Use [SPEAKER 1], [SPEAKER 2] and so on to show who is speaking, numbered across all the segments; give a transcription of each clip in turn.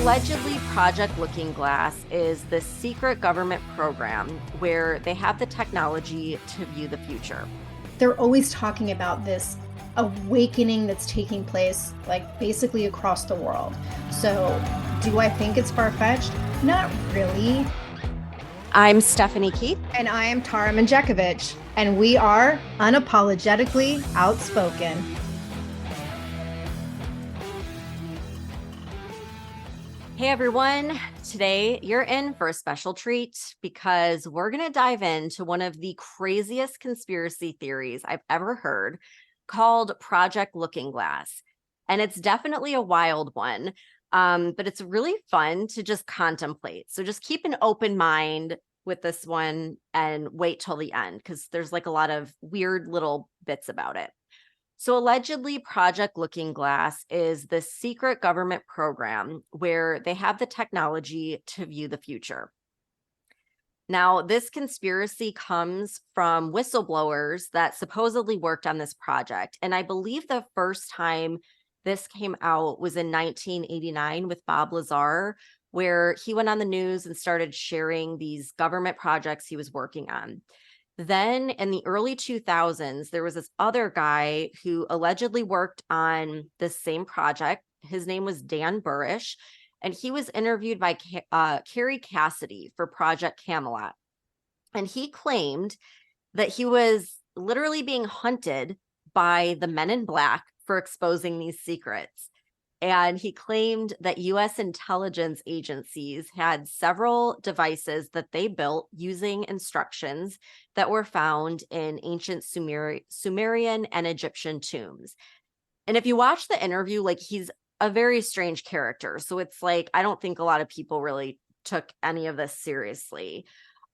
[SPEAKER 1] allegedly, Project Looking Glass is this secret government program where they have the technology to view the future.
[SPEAKER 2] They're always talking about this awakening that's taking place, like basically across the world. So, do I think it's far-fetched? Not really.
[SPEAKER 1] I'm Stephanie Keith.
[SPEAKER 2] And I am Tara Manjekovic, and we are unapologetically outspoken.
[SPEAKER 1] Hey everyone, today you're in for a special treat because we're going to dive into one of the craziest conspiracy theories I've ever heard called Project Looking Glass. And it's definitely a wild one, but it's really fun to just contemplate. So just keep an open mind with this one and wait till the end because there's like a lot of weird little bits about it. So allegedly, Project Looking Glass is the secret government program where they have the technology to view the future. Now, this conspiracy comes from whistleblowers that supposedly worked on this project. And I believe the first time this came out was in 1989 with Bob Lazar, where he went on the news and started sharing these government projects he was working on. Then in the early 2000s, there was this other guy who allegedly worked on this same project. His name was Dan Burrish, and he was interviewed by Carrie Cassidy for Project Camelot. And he claimed that he was literally being hunted by the Men in Black for exposing these secrets. And he claimed that U.S. intelligence agencies had several devices that they built using instructions that were found in ancient Sumerian and Egyptian tombs. And if you watch the interview, like he's a very strange character. So it's like, I don't think a lot of people really took any of this seriously.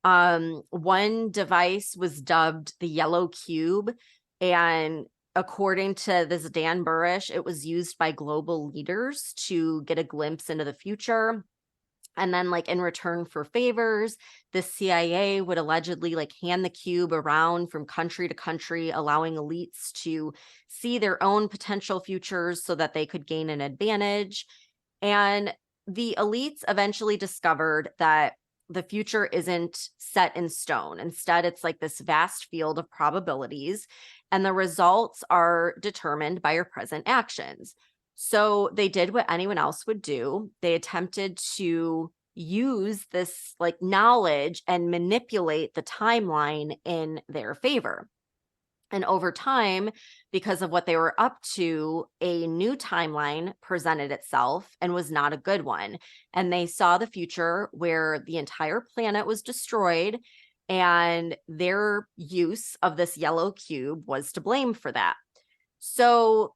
[SPEAKER 1] One device was dubbed the Yellow Cube, and according to this Dan Burrish, it was used by global leaders to get a glimpse into the future. And then like in return for favors, the CIA would allegedly like hand the cube around from country to country, allowing elites to see their own potential futures so that they could gain an advantage. And the elites eventually discovered that the future isn't set in stone. Instead, it's like this vast field of probabilities, and the results are determined by your present actions. So they did what anyone else would do. They attempted to use this like knowledge and manipulate the timeline in their favor. And over time, because of what they were up to, a new timeline presented itself and was not a good one. And they saw the future where the entire planet was destroyed, and their use of this yellow cube was to blame for that. So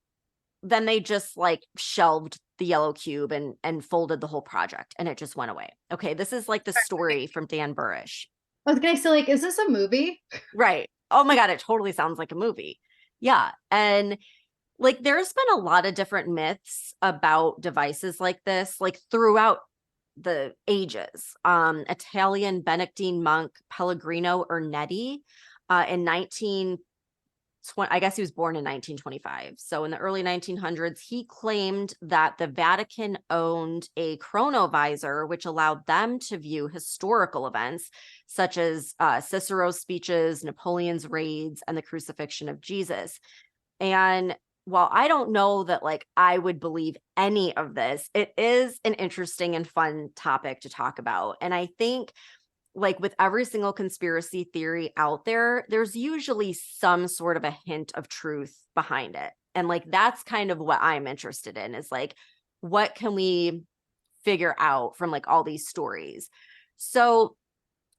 [SPEAKER 1] then they just like shelved the yellow cube and folded the whole project, and it just went away. Okay, this is like the story from Dan Burrish.
[SPEAKER 2] I was gonna say, like, is this a movie?
[SPEAKER 1] Right. Oh my God, it totally sounds like a movie. Yeah. And like there's been a lot of different myths about devices like this, like throughout the ages. Italian Benedictine monk Pellegrino Ernetti in 1920, I guess he was born in 1925. So in the early 1900s, he claimed that the Vatican owned a chronovisor, which allowed them to view historical events such as Cicero's speeches, Napoleon's raids, and the crucifixion of Jesus. And while I don't know that like I would believe any of this, it is an interesting and fun topic to talk about. And I think like with every single conspiracy theory out there, there's usually some sort of a hint of truth behind it. And like that's kind of what I'm interested in is like, what can we figure out from like all these stories? So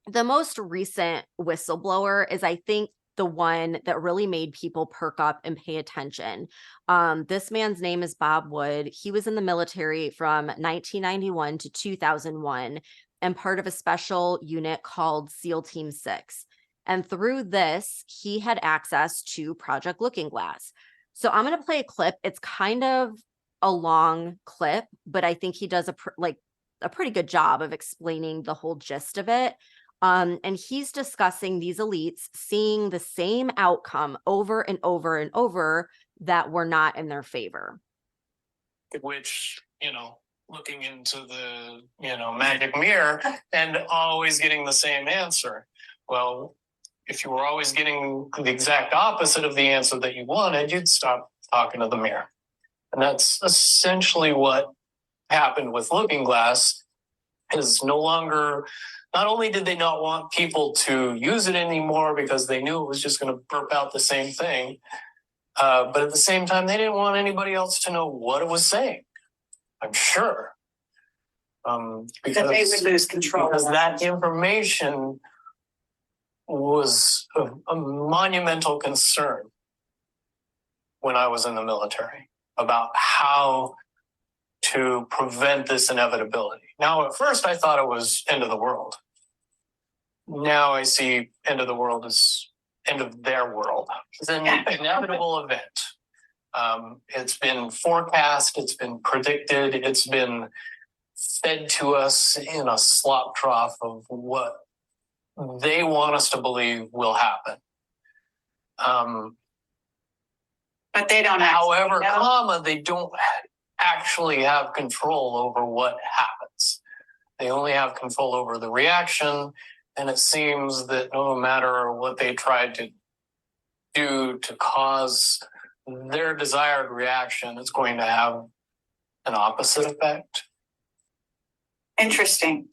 [SPEAKER 1] the most recent whistleblower is, I think, the one that really made people perk up and pay attention. This man's name is Bob Wood. He was in the military from 1991 to 2001 and part of a special unit called SEAL Team 6. And through this, he had access to Project Looking Glass. So I'm going to play a clip. It's kind of a long clip, but I think he does a pretty good job of explaining the whole gist of it. And he's discussing these elites seeing the same outcome over and over and over that were not in their favor.
[SPEAKER 3] Which, looking into the, magic mirror and always getting the same answer. Well, if you were always getting the exact opposite of the answer that you wanted, you'd stop talking to the mirror. And that's essentially what happened with Looking Glass. Is no longer, not only did they not want people to use it anymore because they knew it was just going to burp out the same thing, but at the same time, they didn't want anybody else to know what it was saying. I'm sure. Because
[SPEAKER 4] they would lose control.
[SPEAKER 3] Because that information was a monumental concern when I was in the military about how to prevent this inevitability. Now, at first, I thought it was end of the world. Now I see end of the world as end of their world. It's an inevitable event. It's been forecast, it's been predicted, it's been fed to us in a slop trough of what they want us to believe will happen.
[SPEAKER 4] But they don't.
[SPEAKER 3] However, they don't actually have control over what happens. They only have control over the reaction, and it seems that no matter what they tried to do to cause their desired reaction, it's going to have an opposite effect.
[SPEAKER 4] Interesting.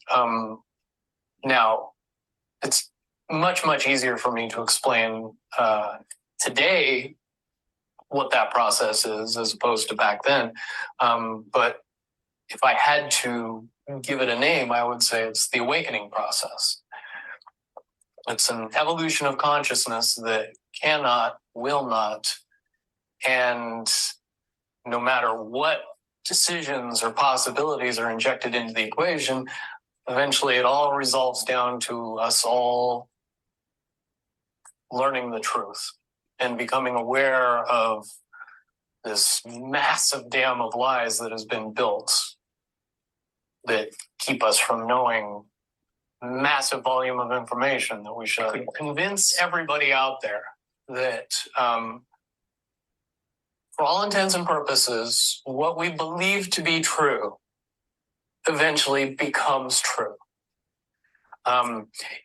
[SPEAKER 3] Now, it's much, much easier for me to explain today what that process is as opposed to back then. But if I had to give it a name, I would say it's the awakening process. It's an evolution of consciousness that cannot, will not, and no matter what decisions or possibilities are injected into the equation, eventually it all resolves down to us all learning the truth and becoming aware of this massive dam of lies that has been built that keep us from knowing massive volume of information that we should convince everybody out there that for all intents and purposes, what we believe to be true eventually becomes true.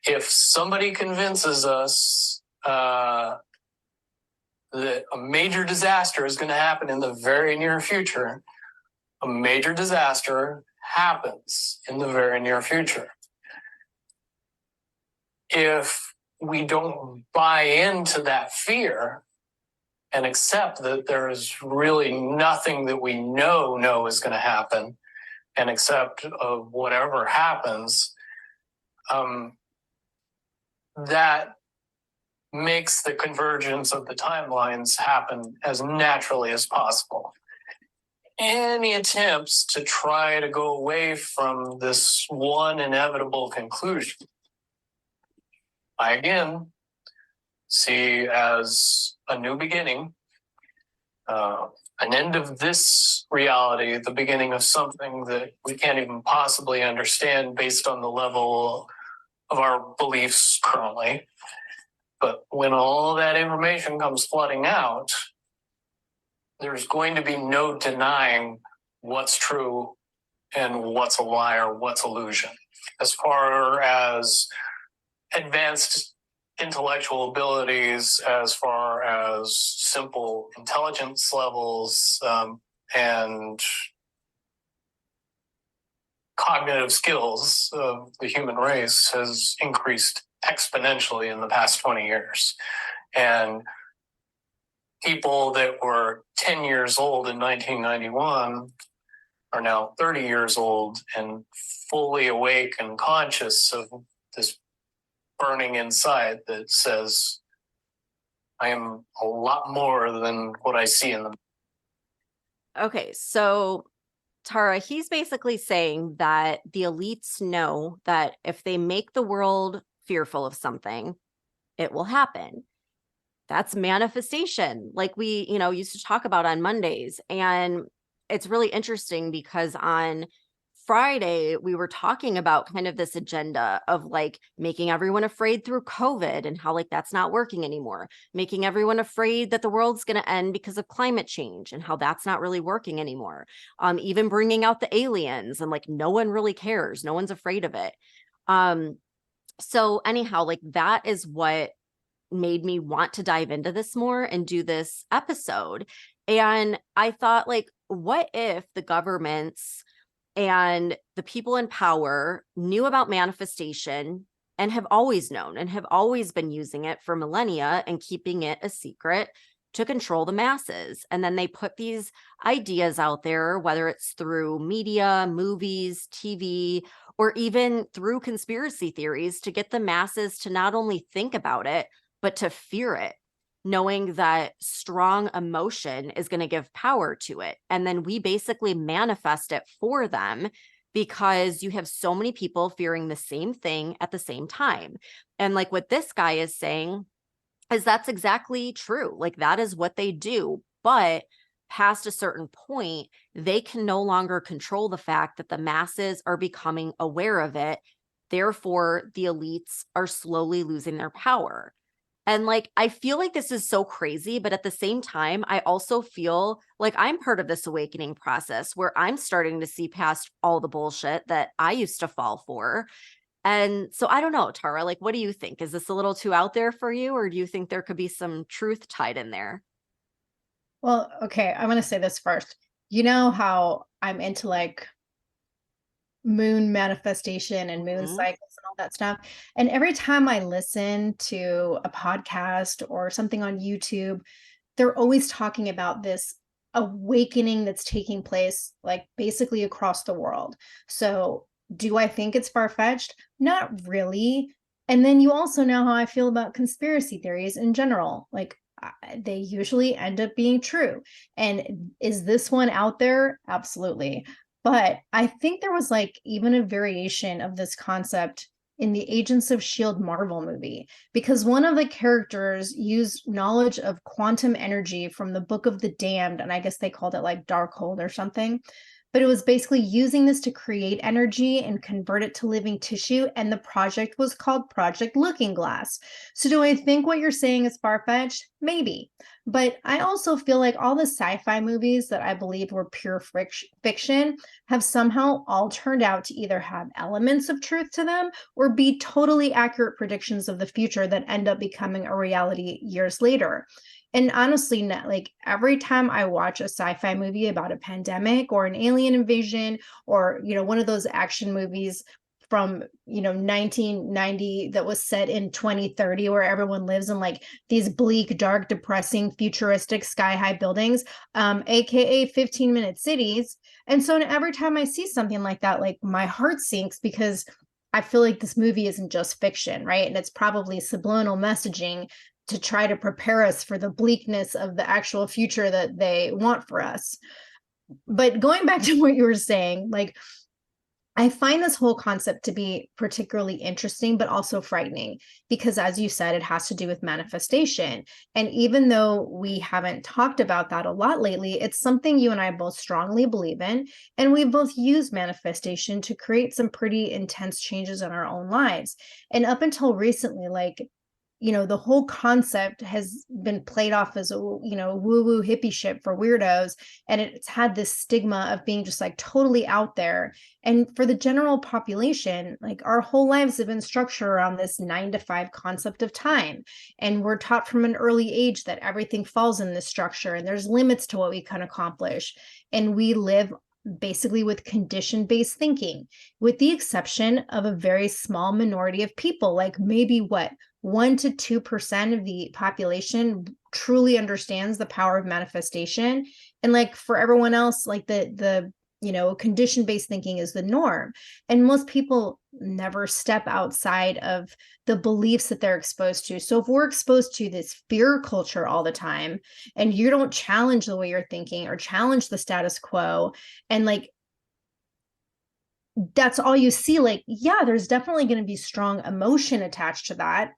[SPEAKER 3] If somebody convinces us that a major disaster is going to happen in the very near future, a major disaster happens in the very near future. If we don't buy into that fear and accept that there is really nothing that we know is going to happen, and accept of whatever happens, that makes the convergence of the timelines happen as naturally as possible. Any attempts to try to go away from this one inevitable conclusion, I again see as a new beginning, an end of this reality, the beginning of something that we can't even possibly understand based on the level of our beliefs currently. But when all that information comes flooding out, there's going to be no denying what's true and what's a lie or what's illusion. As far as advanced intellectual abilities, as far as simple intelligence levels, and cognitive skills of the human race has increased exponentially in the past 20 years. And people that were 10 years old in 1991 are now 30 years old and fully awake and conscious of this burning inside that says, I am a lot more than what I see in them.
[SPEAKER 1] Okay, so Tara, he's basically saying that the elites know that if they make the world fearful of something, it will happen. That's manifestation, like we, used to talk about on Mondays. And it's really interesting because on Friday, we were talking about kind of this agenda of like making everyone afraid through COVID and how like that's not working anymore, making everyone afraid that the world's going to end because of climate change and how that's not really working anymore. Even bringing out the aliens and like no one really cares, no one's afraid of it. So anyhow, like that is what made me want to dive into this more and do this episode. And I thought, like, what if the governments and the people in power knew about manifestation and have always known and have always been using it for millennia and keeping it a secret to control the masses? And then they put these ideas out there, whether it's through media, movies, TV, or even through conspiracy theories, to get the masses to not only think about it, but to fear it, knowing that strong emotion is going to give power to it. And then we basically manifest it for them because you have so many people fearing the same thing at the same time. And like what this guy is saying is that's exactly true. Like that is what they do. But past a certain point, they can no longer control the fact that the masses are becoming aware of it. Therefore, the elites are slowly losing their power. And like, I feel like this is so crazy, but at the same time, I also feel like I'm part of this awakening process where I'm starting to see past all the bullshit that I used to fall for. And so I don't know, Tara, like, what do you think? Is this a little too out there for you, or do you think there could be some truth tied in there?
[SPEAKER 2] Well, okay, I'm going to say this first. You know how I'm into like moon manifestation and moon cycles and all that stuff. And every time I listen to a podcast or something on YouTube, they're always talking about this awakening that's taking place, like basically across the world. So, do I think it's far-fetched? Not really. And then you also know how I feel about conspiracy theories in general. Like, they usually end up being true. And is this one out there? Absolutely. But I think there was like even a variation of this concept in the Agents of S.H.I.E.L.D. Marvel movie, because one of the characters used knowledge of quantum energy from the Book of the Damned, and I guess they called it like Darkhold or something. But it was basically using this to create energy and convert it to living tissue, and the project was called Project Looking Glass. So do I think what you're saying is far-fetched? Maybe. But I also feel like all the sci-fi movies that I believe were pure fiction have somehow all turned out to either have elements of truth to them or be totally accurate predictions of the future that end up becoming a reality years later. And honestly, like every time I watch a sci-fi movie about a pandemic or an alien invasion, or one of those action movies from 1990 that was set in 2030 where everyone lives in like these bleak, dark, depressing, futuristic sky-high buildings, aka 15-minute cities. And so every time I see something like that, like my heart sinks, because I feel like this movie isn't just fiction, right? And it's probably subliminal messaging to try to prepare us for the bleakness of the actual future that they want for us. But going back to what you were saying, like, I find this whole concept to be particularly interesting, but also frightening, because as you said, it has to do with manifestation. And even though we haven't talked about that a lot lately, it's something you and I both strongly believe in. And we both use manifestation to create some pretty intense changes in our own lives. And up until recently, like, the whole concept has been played off as a, woo-woo hippie shit for weirdos. And it's had this stigma of being just like totally out there. And for the general population, like our whole lives have been structured around this 9 to 5 concept of time. And we're taught from an early age that everything falls in this structure and there's limits to what we can accomplish. And we live basically with condition-based thinking, with the exception of a very small minority of people, like maybe 1 to 2% of the population truly understands the power of manifestation. And like for everyone else, like the condition-based thinking is the norm. And most people never step outside of the beliefs that they're exposed to. So if we're exposed to this fear culture all the time, and you don't challenge the way you're thinking or challenge the status quo, and like that's all you see, like, yeah, there's definitely going to be strong emotion attached to that.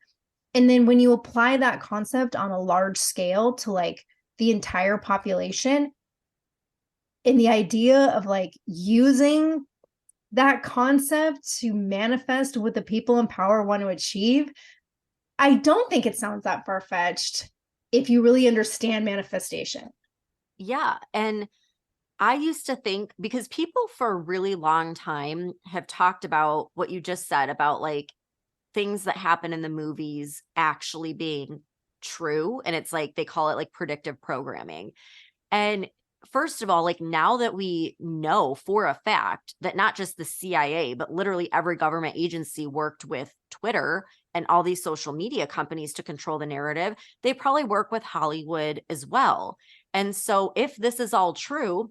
[SPEAKER 2] And then when you apply that concept on a large scale to like the entire population, and the idea of like using that concept to manifest what the people in power want to achieve, I don't think it sounds that far-fetched if you really understand manifestation.
[SPEAKER 1] Yeah. And I used to think, because people for a really long time have talked about what you just said about like things that happen in the movies actually being true. And it's like they call it like predictive programming. And first of all, like now that we know for a fact that not just the CIA, but literally every government agency worked with Twitter and all these social media companies to control the narrative, they probably work with Hollywood as well. And so if this is all true,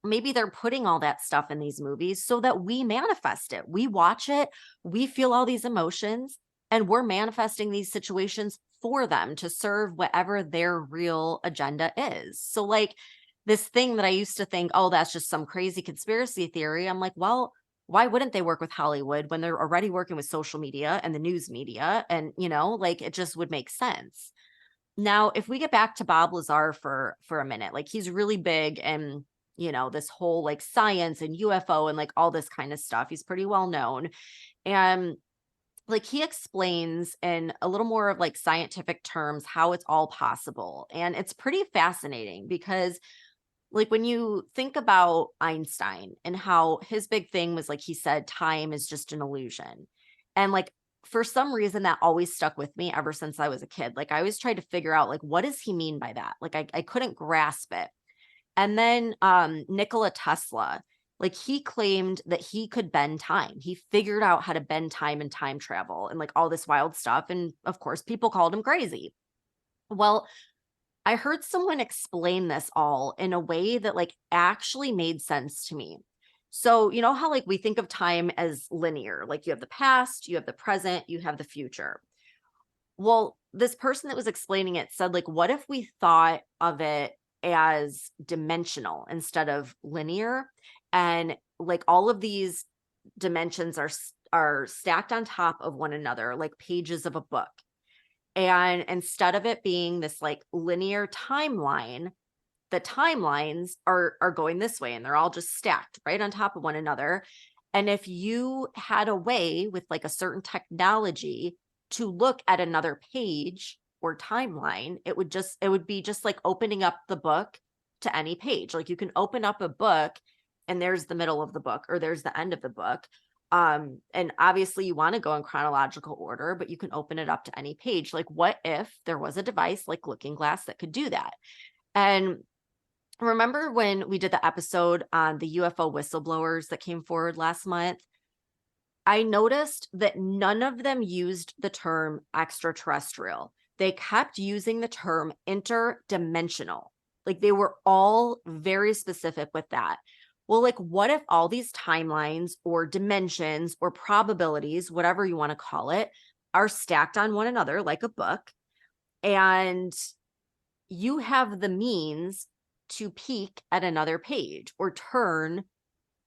[SPEAKER 1] maybe they're putting all that stuff in these movies so that we manifest it. We watch it, we feel all these emotions, and we're manifesting these situations for them to serve whatever their real agenda is. So, like this thing that I used to think, oh, that's just some crazy conspiracy theory. I'm like, well, why wouldn't they work with Hollywood when they're already working with social media and the news media? And, like it just would make sense. Now, if we get back to Bob Lazar for a minute, like he's really big and this whole like science and UFO and like all this kind of stuff. He's pretty well known. And like he explains in a little more of like scientific terms how it's all possible. And it's pretty fascinating because like when you think about Einstein and how his big thing was like he said time is just an illusion. And like for some reason that always stuck with me ever since I was a kid. Like I always tried to figure out like what does he mean by that? Like I couldn't grasp it. And then Nikola Tesla, like he claimed that he could bend time. He figured out how to bend time and time travel and like all this wild stuff. And of course, people called him crazy. Well, I heard someone explain this all in a way that like actually made sense to me. So, you know how like we think of time as linear, like you have the past, you have the present, you have the future. Well, this person that was explaining it said, like, what if we thought of it as dimensional instead of linear? And like all of these dimensions are stacked on top of one another, like pages of a book. And instead of it being this like linear timeline, the timelines are going this way and they're all just stacked right on top of one another. And if you had a way with like a certain technology to look at another page or timeline, it would be just like opening up the book to any page. Like you can open up a book and there's the middle of the book or there's the end of the book. And obviously you want to go in chronological order, but you can open it up to any page. Like what if there was a device like Looking Glass that could do that? And remember when we did the episode on the UFO whistleblowers that came forward last month? I noticed that none of them used the term extraterrestrial. They kept using the term interdimensional. Like they were all very specific with that. Well, like what if all these timelines or dimensions or probabilities, whatever you want to call it, are stacked on one another like a book, and you have the means to peek at another page or turn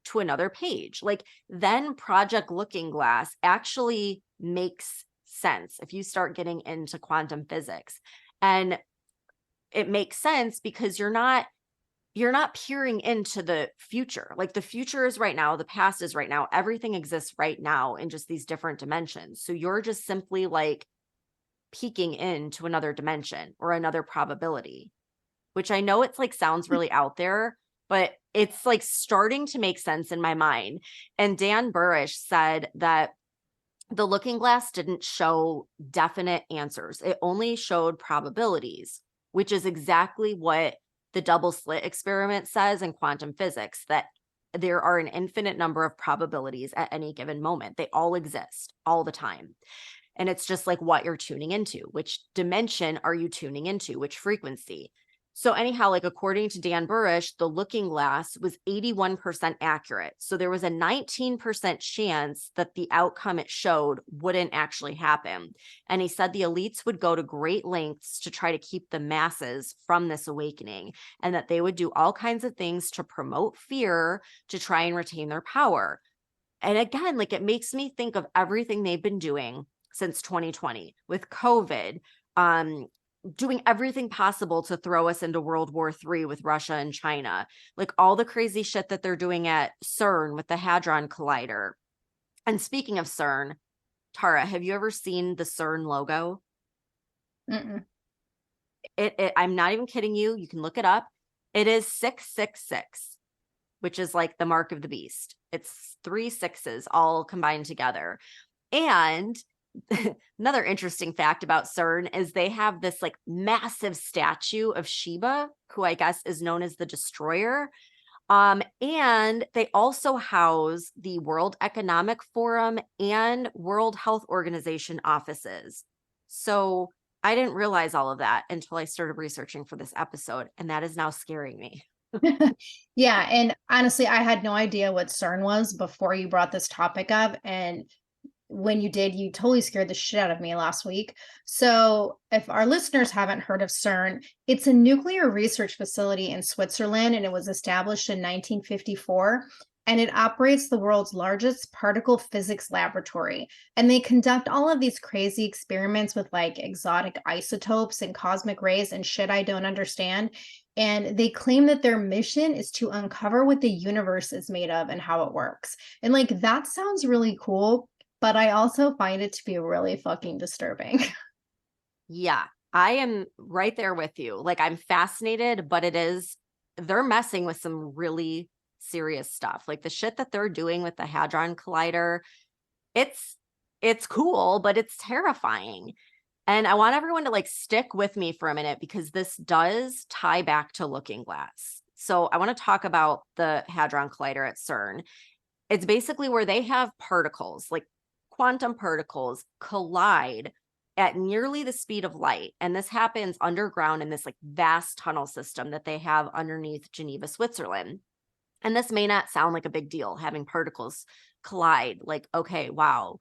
[SPEAKER 1] to another page? Like then Project Looking Glass actually makes sense if you start getting into quantum physics. And it makes sense because you're not peering into the future. Like the future is right now, the past is right now, everything exists right now in just these different dimensions. So you're just simply like peeking into another dimension or another probability, which I know it's like sounds really out there, but it's like starting to make sense in my mind. And Dan Burrish said that the Looking Glass didn't show definite answers. It only showed probabilities, which is exactly what the double slit experiment says in quantum physics, that there are an infinite number of probabilities at any given moment. They all exist all the time. And it's just like what you're tuning into. Which dimension are you tuning into? Which frequency? So anyhow, like according to Dan Burrish, the Looking Glass was 81% accurate. So there was a 19% chance that the outcome it showed wouldn't actually happen. And he said the elites would go to great lengths to try to keep the masses from this awakening, and that they would do all kinds of things to promote fear to try and retain their power. And again, like it makes me think of everything they've been doing since 2020 with COVID, doing everything possible to throw us into World War III with Russia and China. Like all the crazy shit that they're doing at CERN with the Hadron Collider. And speaking of CERN, Tara, have you ever seen the CERN logo?
[SPEAKER 2] Mm-mm.
[SPEAKER 1] I'm not even kidding you. You can look it up. It is 666, which is like the mark of the beast. It's 3 6s all combined together. And another interesting fact about CERN is they have this like massive statue of Sheba, who I guess is known as the Destroyer. And they also house the World Economic Forum and World Health Organization offices. So I didn't realize all of that until I started researching for this episode, and that is now scaring me.
[SPEAKER 2] Yeah, and honestly, I had no idea what CERN was before you brought this topic up, and when you did, you totally scared the shit out of me last week. So, if our listeners haven't heard of CERN, it's a nuclear research facility in Switzerland, and it was established in 1954. And it operates the world's largest particle physics laboratory. And they conduct all of these crazy experiments with like exotic isotopes and cosmic rays and shit I don't understand. And they claim that their mission is to uncover what the universe is made of and how it works. And like that sounds really cool, but I also find it to be really fucking disturbing.
[SPEAKER 1] Yeah, I am right there with you. Like I'm fascinated, but they're messing with some really serious stuff. Like the shit that they're doing with the Hadron Collider, it's cool, but it's terrifying. And I want everyone to like stick with me for a minute because this does tie back to Looking Glass. So I want to talk about the Hadron Collider at CERN. It's basically where they have particles, like quantum particles, collide at nearly the speed of light. And this happens underground in this like vast tunnel system that they have underneath Geneva, Switzerland. And this may not sound like a big deal, having particles collide, like, okay, wow.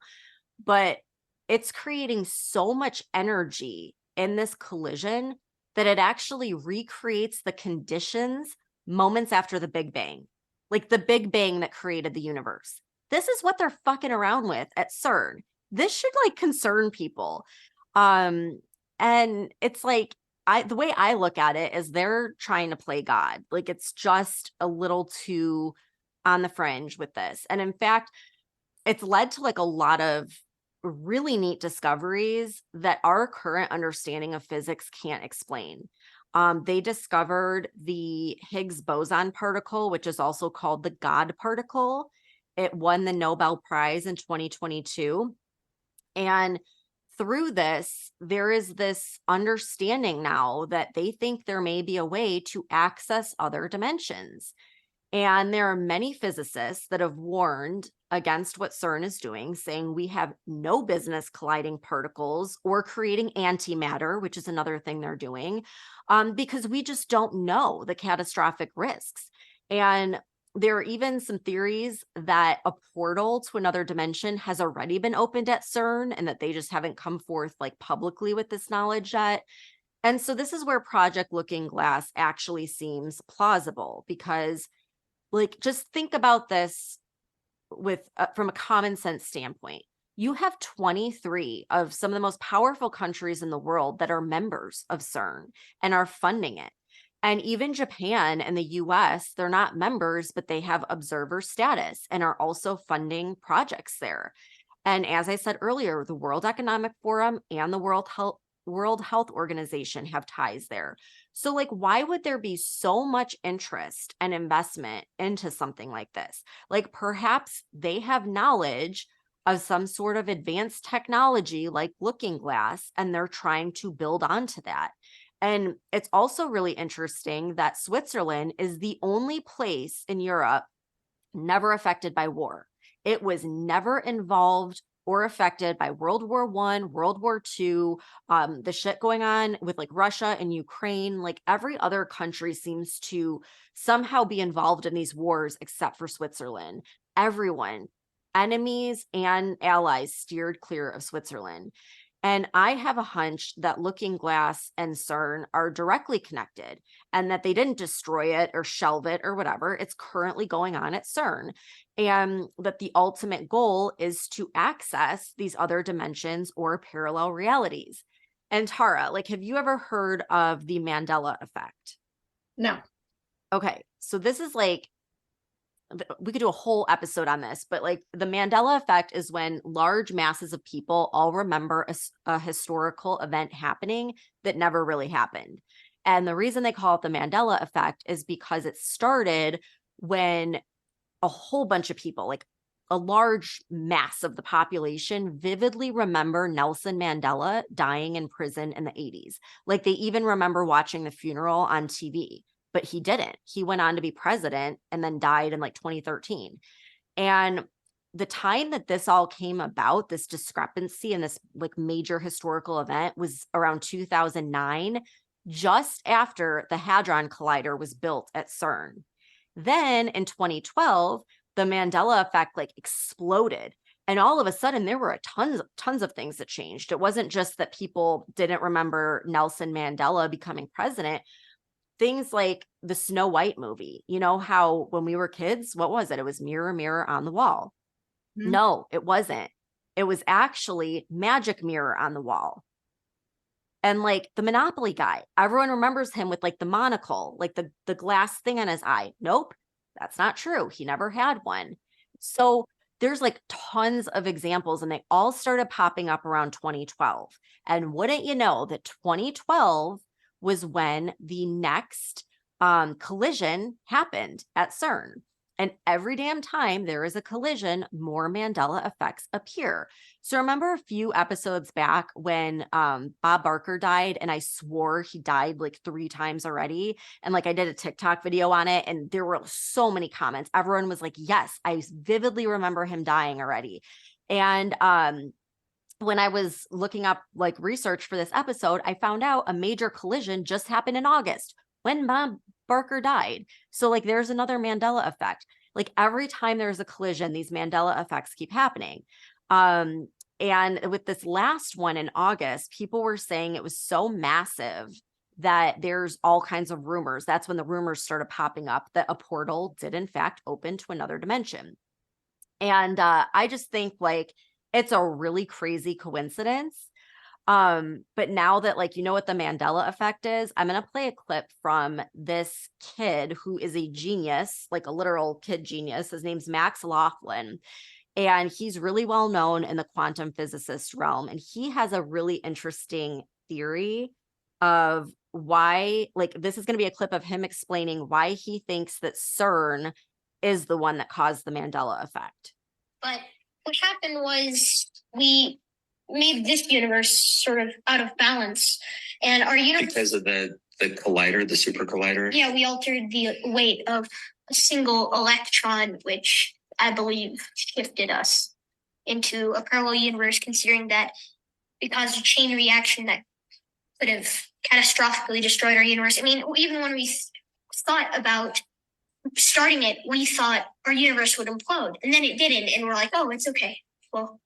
[SPEAKER 1] But it's creating so much energy in this collision that it actually recreates the conditions moments after the Big Bang, like the Big Bang that created the universe. This is what they're fucking around with at CERN. This should like concern people. And it's like, the way I look at it is they're trying to play God. Like it's just a little too on the fringe with this. And in fact, it's led to like a lot of really neat discoveries that our current understanding of physics can't explain. They discovered the Higgs boson particle, which is also called the God particle. It won the Nobel Prize in 2022. And through this, there is this understanding now that they think there may be a way to access other dimensions. And there are many physicists that have warned against what CERN is doing, saying we have no business colliding particles or creating antimatter, which is another thing they're doing, because we just don't know the catastrophic risks. And there are even some theories that a portal to another dimension has already been opened at CERN and that they just haven't come forth like publicly with this knowledge yet. And so this is where Project Looking Glass actually seems plausible because like just think about this with from a common sense standpoint. You have 23 of some of the most powerful countries in the world that are members of CERN and are funding it. And even Japan and the US, they're not members, but they have observer status and are also funding projects there. And as I said earlier, the World Economic Forum and the World Health Organization have ties there. So like, why would there be so much interest and investment into something like this? Like perhaps they have knowledge of some sort of advanced technology like Looking Glass, and they're trying to build onto that. And it's also really interesting that Switzerland is the only place in Europe never affected by war. It was never involved or affected by World War I, World War II, the shit going on with like Russia and Ukraine. Like every other country seems to somehow be involved in these wars except for Switzerland. Everyone, enemies and allies, steered clear of Switzerland. And I have a hunch that Looking Glass and CERN are directly connected and that they didn't destroy it or shelve it or whatever. It's currently going on at CERN. And that the ultimate goal is to access these other dimensions or parallel realities. And Tara, like, have you ever heard of the Mandela effect?
[SPEAKER 2] No.
[SPEAKER 1] Okay, so this is like, we could do a whole episode on this, but like the Mandela effect is when large masses of people all remember a historical event happening that never really happened. And the reason they call it the Mandela effect is because it started when a whole bunch of people, like a large mass of the population, vividly remember Nelson Mandela dying in prison in the 80s. Like they even remember watching the funeral on TV, but he didn't. He went on to be president and then died in like 2013. And the time that this all came about, this discrepancy and this like major historical event, was around 2009, just after the Hadron Collider was built at CERN. Then in 2012, the Mandela effect like exploded. And all of a sudden, there were tons of things that changed. It wasn't just that people didn't remember Nelson Mandela becoming president. Things like the Snow White movie, you know, how when we were kids, what was it? It was Mirror, Mirror on the Wall.
[SPEAKER 2] Mhm.
[SPEAKER 1] No, it wasn't. It was actually Magic Mirror on the Wall. And like the Monopoly guy, everyone remembers him with like the monocle, like the glass thing on his eye. Nope, that's not true. He never had one. So there's like tons of examples, and they all started popping up around 2012. And wouldn't you know that 2012 was when the next collision happened at CERN. And every damn time there is a collision, more Mandela effects appear. So remember a few episodes back when Bob Barker died, and I swore he died like 3 times already. And like I did a TikTok video on it, and there were so many comments. Everyone was like, yes, I vividly remember him dying already. And when I was looking up like research for this episode, I found out a major collision just happened in August when Bob Barker died. So like there's another Mandela effect. Like every time there's a collision, these Mandela effects keep happening. And with this last one in August, people were saying it was so massive that there's all kinds of rumors. That's when the rumors started popping up that a portal did in fact open to another dimension. And I just think like it's a really crazy coincidence. But now that like you know what the Mandela effect is, I'm gonna play a clip from this kid who is a genius, like a literal kid genius. His name's Max Laughlin, and he's really well known in the quantum physicist realm. And he has a really interesting theory of why, like, this is gonna be a clip of him explaining why he thinks that CERN is the one that caused the Mandela effect.
[SPEAKER 5] But what happened was we made this universe sort of out of balance, and our universe,
[SPEAKER 6] because of the collider, the super collider.
[SPEAKER 5] Yeah, we altered the weight of a single electron, which I believe shifted us into a parallel universe, considering that it caused a chain reaction that could have catastrophically destroyed our universe. I mean, even when we thought about starting it, we thought our universe would implode, and then it didn't, and we're like, oh, it's okay. Well,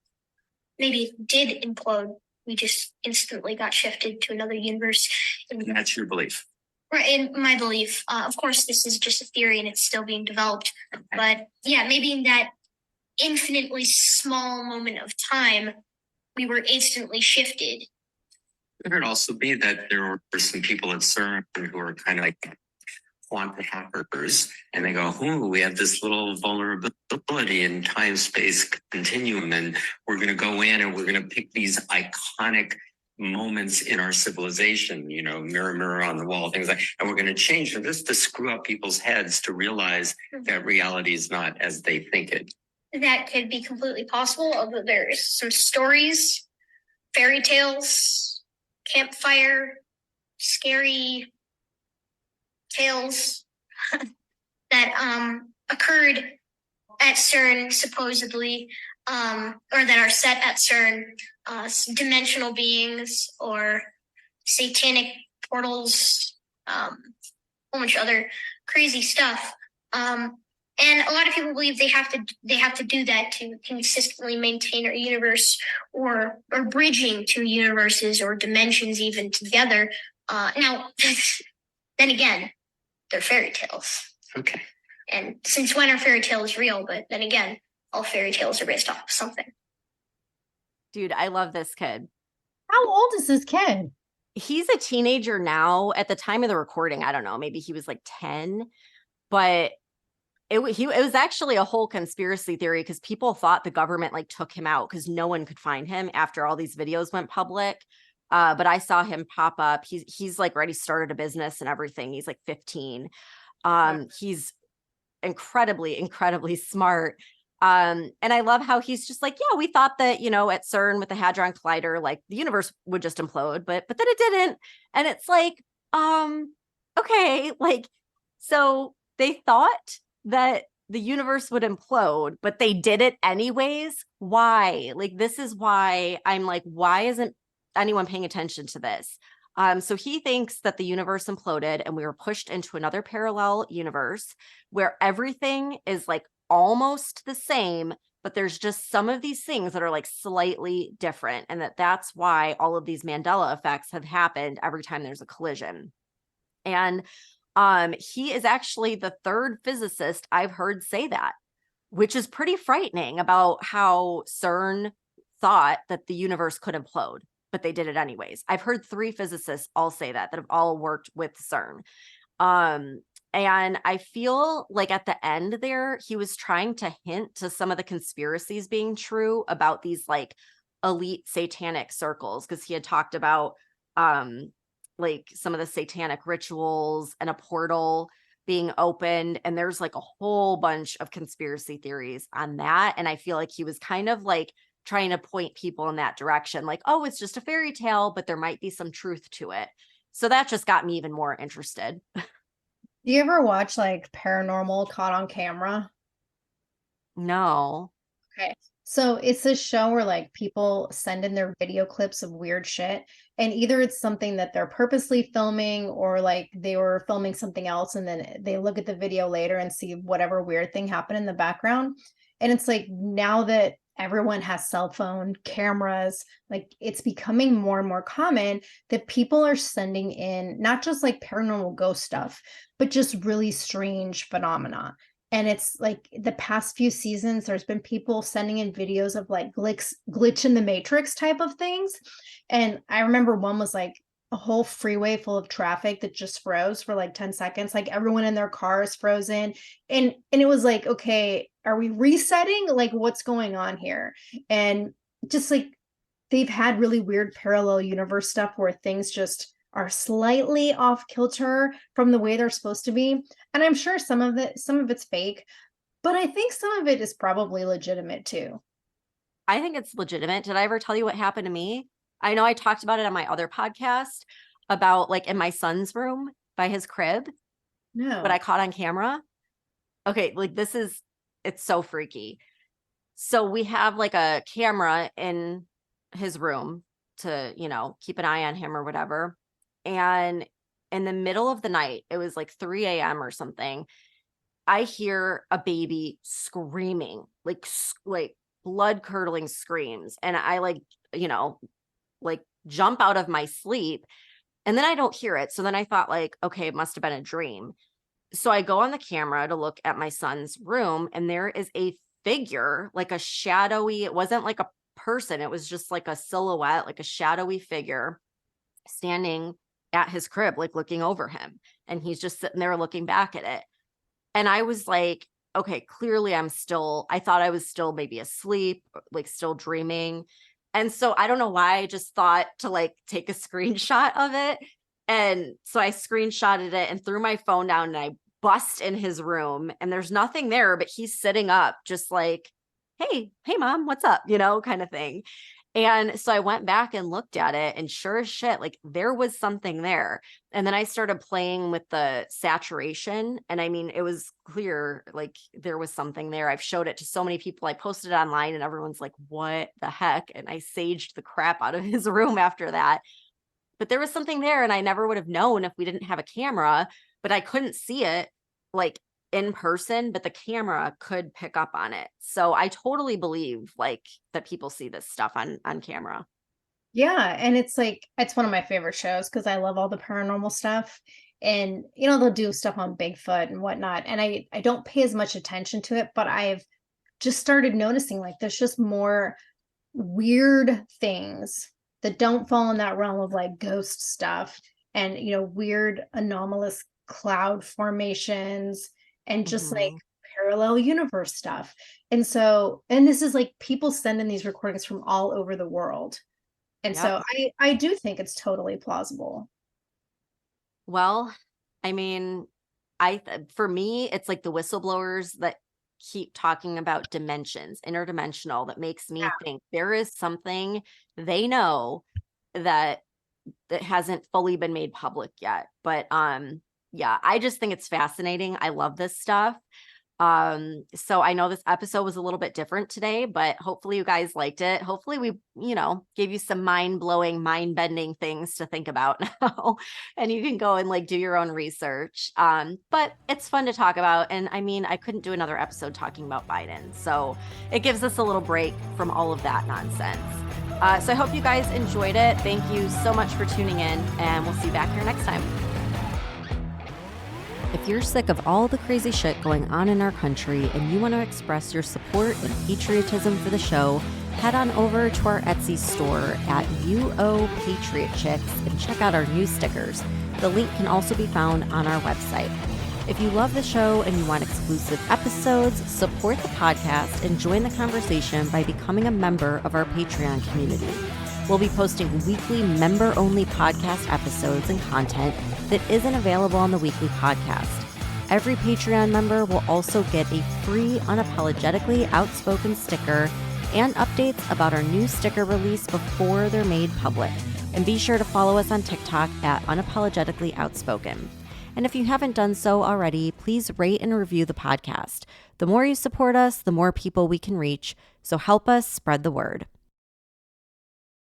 [SPEAKER 5] maybe it did implode. We just instantly got shifted to another universe.
[SPEAKER 6] And that's your belief.
[SPEAKER 5] Right, in my belief. Of course, this is just a theory and it's still being developed. Okay. But yeah, maybe in that infinitely small moment of time, we were instantly shifted.
[SPEAKER 6] Could it also be that there were some people at CERN who are kind of like quantum hackers, and they go, "Ooh, we have this little vulnerability in time-space continuum, and we're going to go in and we're going to pick these iconic moments in our civilization, you know, mirror, mirror on the wall, things like, and we're going to change them just to screw up people's heads to realize that reality is not as they think it."
[SPEAKER 5] That could be completely possible. Although there's some stories, fairy tales, campfire, scary tales that occurred at CERN supposedly, or that are set at CERN, dimensional beings or satanic portals, a whole bunch of other crazy stuff. And a lot of people believe they have to do that to consistently maintain our universe, or bridging two universes or dimensions even together. Now, then again, they're fairy tales.
[SPEAKER 6] Okay.
[SPEAKER 5] And since when are fairy tales real? But then again, all fairy tales are based off of something.
[SPEAKER 1] Dude, I love this kid.
[SPEAKER 2] How old is this kid?
[SPEAKER 1] He's a teenager now. At the time of the recording, I don't know, maybe he was like 10, but it was actually a whole conspiracy theory because people thought the government like took him out because no one could find him after all these videos went public. But I saw him pop up. He's like already started a business and everything. He's like 15. He's incredibly smart. And I love how he's just like, yeah, we thought that, at CERN with the Hadron Collider, like the universe would just implode, but then it didn't. And it's like, okay, like, so they thought that the universe would implode, but they did it anyways. Why? Like, this is why I'm like, why isn't anyone paying attention to this? So he thinks that the universe imploded and we were pushed into another parallel universe where everything is like almost the same, but there's just some of these things that are like slightly different, and that's why all of these Mandela effects have happened every time there's a collision. And he is actually the third physicist I've heard say that, which is pretty frightening about how CERN thought that the universe could implode, but they did it anyways. I've heard 3 physicists all say that have all worked with CERN. And I feel like at the end there, he was trying to hint to some of the conspiracies being true about these like elite satanic circles, because he had talked about like some of the satanic rituals and a portal being opened. And there's like a whole bunch of conspiracy theories on that. And I feel like he was kind of like trying to point people in that direction, like, oh, it's just a fairy tale, but there might be some truth to it. So that just got me even more interested.
[SPEAKER 2] Do you ever watch like Paranormal Caught on Camera?
[SPEAKER 1] No.
[SPEAKER 2] Okay. So it's this show where like people send in their video clips of weird shit, and either it's something that they're purposely filming or like they were filming something else and then they look at the video later and see whatever weird thing happened in the background. And it's like now that everyone has cell phone cameras, like it's becoming more and more common that people are sending in not just like paranormal ghost stuff, but just really strange phenomena. And it's like the past few seasons, there's been people sending in videos of like glitch in the matrix type of things. And I remember one was like a whole freeway full of traffic that just froze for like 10 seconds. Like everyone in their car is frozen. And it was like, okay, are we resetting? Like what's going on here? And just like they've had really weird parallel universe stuff where things just are slightly off kilter from the way they're supposed to be. And I'm sure some of it's fake, but I think some of it is probably legitimate too.
[SPEAKER 1] I think it's legitimate. Did I ever tell you what happened to me? I know I talked about it on my other podcast about like in my son's room by his crib,
[SPEAKER 2] No.
[SPEAKER 1] what I caught on camera. Okay, like it's so freaky. So we have like a camera in his room to, keep an eye on him or whatever. And in the middle of the night, it was like 3 a.m. or something, I hear a baby screaming, like blood curdling screams. And I like jump out of my sleep, and then I don't hear it. So then I thought like, okay, it must have been a dream. So I go on the camera to look at my son's room, and there is a figure, like a shadowy, it wasn't like a person, it was just like a silhouette, like a shadowy figure standing at his crib, like looking over him. And he's just sitting there looking back at it. And I was like, okay, clearly I thought I was still maybe asleep, like still dreaming. And so I don't know why I just thought to like take a screenshot of it. And so I screenshotted it and threw my phone down, and I bust in his room, and there's nothing there, but he's sitting up just like, hey mom, what's up? Kind of thing. And so I went back and looked at it, and sure as shit, like there was something there. And then I started playing with the saturation. And I mean, it was clear, like there was something there. I've showed it to so many people. I posted it online and everyone's like, what the heck? And I saged the crap out of his room after that. But there was something there, and I never would have known if we didn't have a camera, but I couldn't see it like in person, but the camera could pick up on it. So I totally believe like that people see this stuff on camera.
[SPEAKER 2] Yeah, and it's like it's one of my favorite shows because I love all the paranormal stuff. And they'll do stuff on Bigfoot and whatnot. And I don't pay as much attention to it, but I've just started noticing like there's just more weird things that don't fall in that realm of like ghost stuff and, weird anomalous cloud formations and just like
[SPEAKER 1] Mhm.
[SPEAKER 2] parallel universe stuff. And so, and this is like people send in these recordings from all over the world. And
[SPEAKER 1] Yep.
[SPEAKER 2] so I do think it's totally plausible.
[SPEAKER 1] Well, I mean, for me, it's like the whistleblowers that keep talking about dimensions, interdimensional, that makes me think there is something they know that hasn't fully been made public yet. But yeah, I just think it's fascinating. I love this stuff. So I know this episode was a little bit different today, but hopefully you guys liked it. Hopefully we, gave you some mind-blowing, mind-bending things to think about now. And you can go and like do your own research. But it's fun to talk about. And I mean, I couldn't do another episode talking about Biden. So it gives us a little break from all of that nonsense. So I hope you guys enjoyed it. Thank you so much for tuning in, and we'll see you back here next time. If you're sick of all the crazy shit going on in our country and you want to express your support and patriotism for the show, head on over to our Etsy store at UO Patriot Chicks and check out our new stickers. The link can also be found on our website. If you love the show and you want exclusive episodes, support the podcast and join the conversation by becoming a member of our Patreon community. We'll be posting weekly member-only podcast episodes and content that isn't available on the weekly podcast. Every Patreon member will also get a free Unapologetically Outspoken sticker and updates about our new sticker release before they're made public. And be sure to follow us on TikTok at Unapologetically Outspoken. And if you haven't done so already, please rate and review the podcast. The more you support us, the more people we can reach. So help us spread the word.